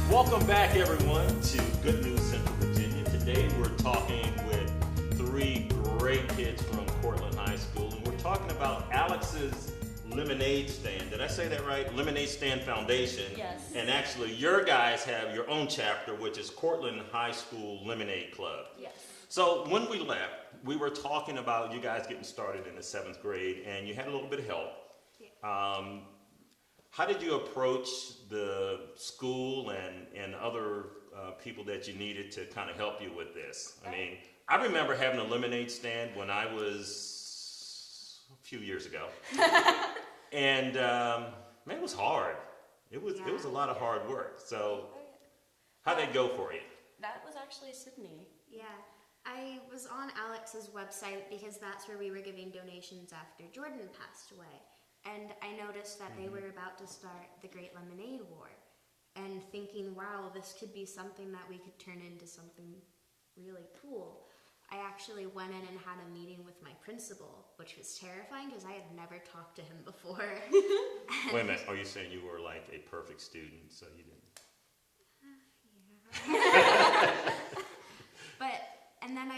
Welcome back, everyone, to Good News Central Virginia. Today we're talking with three great kids from Courtland High School, and we're talking about Alex's Lemonade Stand. Did I say that right? Lemonade Stand Foundation. Yes. And actually, your guys have your own chapter, which is Courtland High School Lemonade Club. Yes. So when we left, we were talking about you guys getting started in the 7th grade, and you had a little bit of help. How did you approach the school and other people that you needed to kind of help you with this? I mean, I remember having a lemonade stand when I was a few years ago, and man, it was hard. It was a lot of hard work. So, how'd that go for you? That was actually Sydney. Yeah, I was on Alex's website because that's where we were giving donations after Jordan passed away. And I noticed that they were about to start the Great Lemonade War. And thinking, wow, this could be something that we could turn into something really cool. I actually went in and had a meeting with my principal, which was terrifying because I had never talked to him before. Wait a minute, are you saying you were like a perfect student, so you didn't? Yeah. And then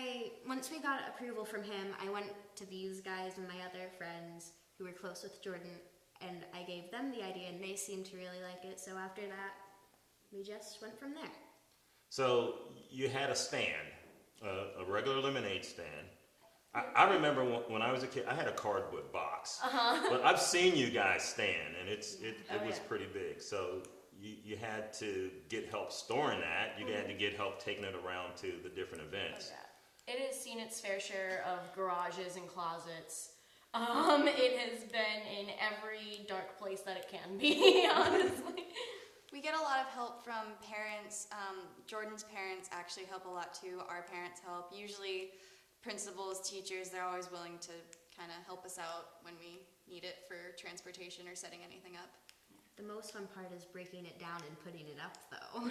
once we got approval from him, I went to these guys and my other friends who were close with Jordan, and I gave them the idea, and they seemed to really like it. So after that, we just went from there. So you had a stand, a regular lemonade stand. I remember when I was a kid, I had a cardboard box. But I've seen you guys stand, and it was pretty big. So you had to get help storing that. You had to get help taking it around to the different events. It has seen its fair share of garages and closets. It has been in every dark place that it can be, honestly. We get a lot of help from parents. Jordan's parents actually help a lot too. Our parents help. Usually principals, teachers, they're always willing to kind of help us out when we need it for transportation or setting anything up. The most fun part is breaking it down and putting it up, though.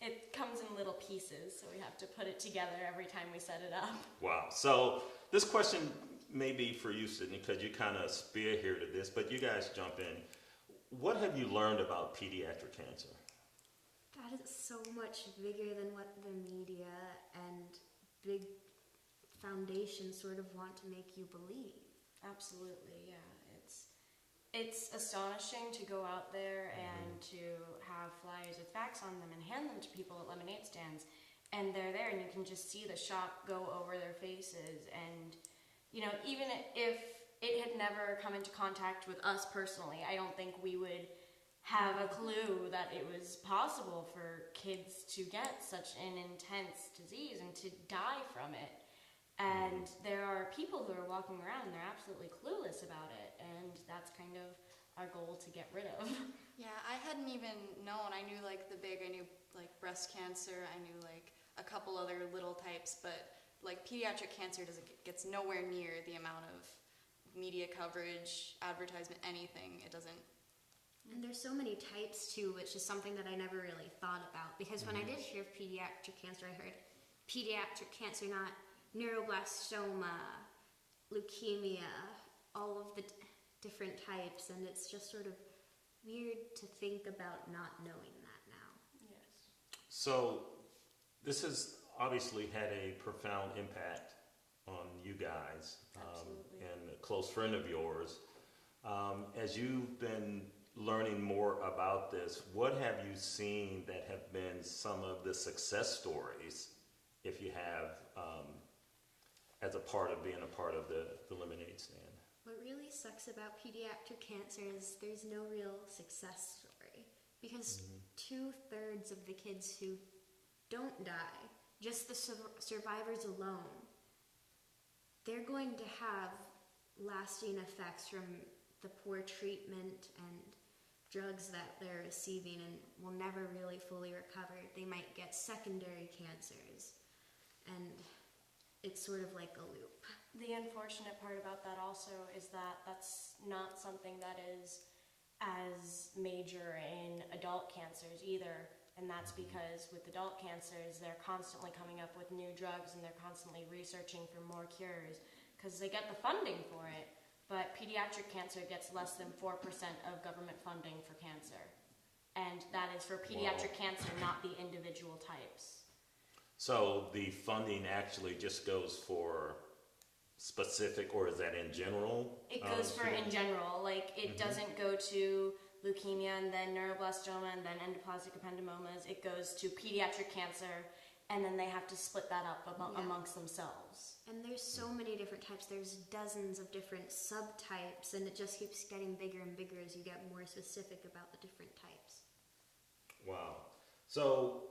It comes in little pieces, so we have to put it together every time we set it up. Wow. So this question may be for you, Sydney, because you kind of spearheaded this, but you guys jump in. What have you learned about pediatric cancer? That is so much bigger than what the media and big foundations sort of want to make you believe. Absolutely, yeah. It's astonishing to go out there and to have flyers with facts on them and hand them to people at lemonade stands, and they're there and you can just see the shock go over their faces. And you know, even if it had never come into contact with us personally, I don't think we would have a clue that it was possible for kids to get such an intense disease and to die from it. And there are people who are walking around and they're absolutely clueless about it, and that's kind of our goal to get rid of. Yeah, I hadn't even known. I knew I knew like breast cancer, I knew like a couple other little types, but like pediatric cancer gets nowhere near the amount of media coverage, advertisement, anything. It doesn't. And there's so many types too, which is something that I never really thought about, because when I did hear of pediatric cancer, I heard pediatric cancer, not neuroblastoma, leukemia, all of the different types, and it's just sort of weird to think about not knowing that now. Yes. So this has obviously had a profound impact on you guys, and a close friend of yours. As you've been learning more about this, what have you seen that have been some of the success stories, if you have, as a part of being a part of the lemonade stand? What really sucks about pediatric cancer is there's no real success story, because 2/3 of the kids who don't die, just the survivors alone, they're going to have lasting effects from the poor treatment and drugs that they're receiving, and will never really fully recover. They might get secondary cancers, and it's sort of like a loop. The unfortunate part about that also is that that's not something that is as major in adult cancers either. And that's because with adult cancers, they're constantly coming up with new drugs and they're constantly researching for more cures because they get the funding for it. But pediatric cancer gets less than 4% of government funding for cancer. and that is for pediatric cancer, not the individual types. So the funding actually just goes for specific, or is that in general? It goes for in general, like it doesn't go to leukemia and then neuroblastoma and then endoplasmic ependymomas. It goes to pediatric cancer, and then they have to split that up amongst themselves. And there's so many different types. There's dozens of different subtypes, and it just keeps getting bigger and bigger as you get more specific about the different types. Wow. So,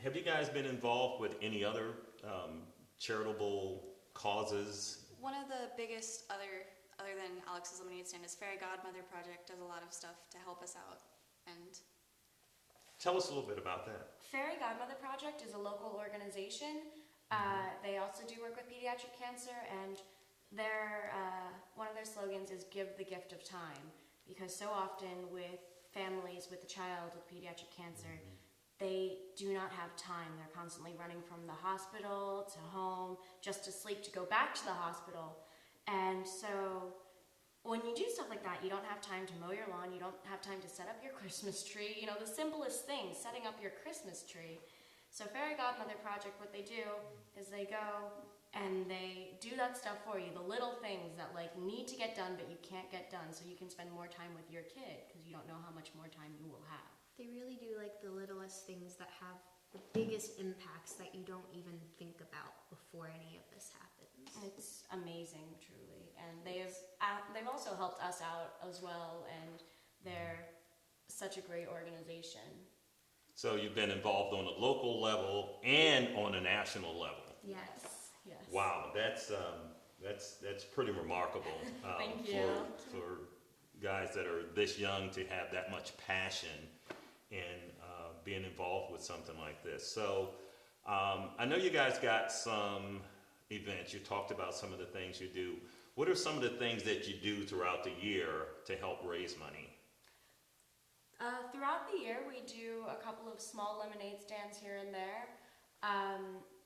have you guys been involved with any other charitable causes? One of the biggest other than Alex's Lemonade Stand is Fairy Godmother Project does a lot of stuff to help us out. And Tell us a little bit about that. Fairy Godmother Project is a local organization. They also do work with pediatric cancer, and one of their slogans is "Give the gift of time," because so often with families with a child with pediatric cancer, they do not have time. They're constantly running from the hospital to home, just to sleep, to go back to the hospital. And so when you do stuff like that, you don't have time to mow your lawn, you don't have time to set up your Christmas tree, you know, the simplest things, setting up your Christmas tree. So Fairy Godmother Project, what they do is they go and they do that stuff for you, the little things that like need to get done but you can't get done, so you can spend more time with your kid because you don't know how much more time you will have. They really do like the littlest things that have the biggest impacts that you don't even think about before any of this happens. It's amazing, truly, and they've also helped us out as well, and they're such a great organization. So you've been involved on a local level and on a national level. Yes, yes. Wow, that's pretty remarkable. Thank you. For guys that are this young to have that much passion in being involved with something like this. So I know you guys got some events. You talked about some of the things you do. What are some of the things that you do throughout the year to help raise money? Throughout the year, we do a couple of small lemonade stands here and there.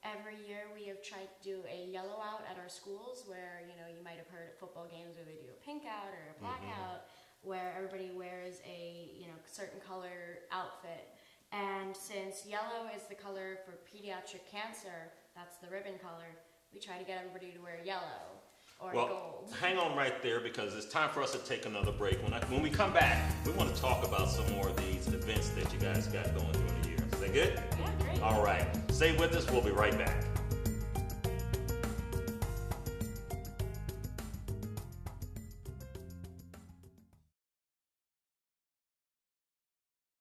Every year, we have tried to do a yellow out at our schools, where you might have heard at football games where they do a pink out or a black out, where everybody wears a certain color outfit. And since yellow is the color for pediatric cancer, that's the ribbon color, we try to get everybody to wear yellow or gold. Hang on right there, because it's time for us to take another break. When we come back, we want to talk about some more of these events that you guys got going during the year. Is that good? Yeah, great. All right. Stay with us. We'll be right back.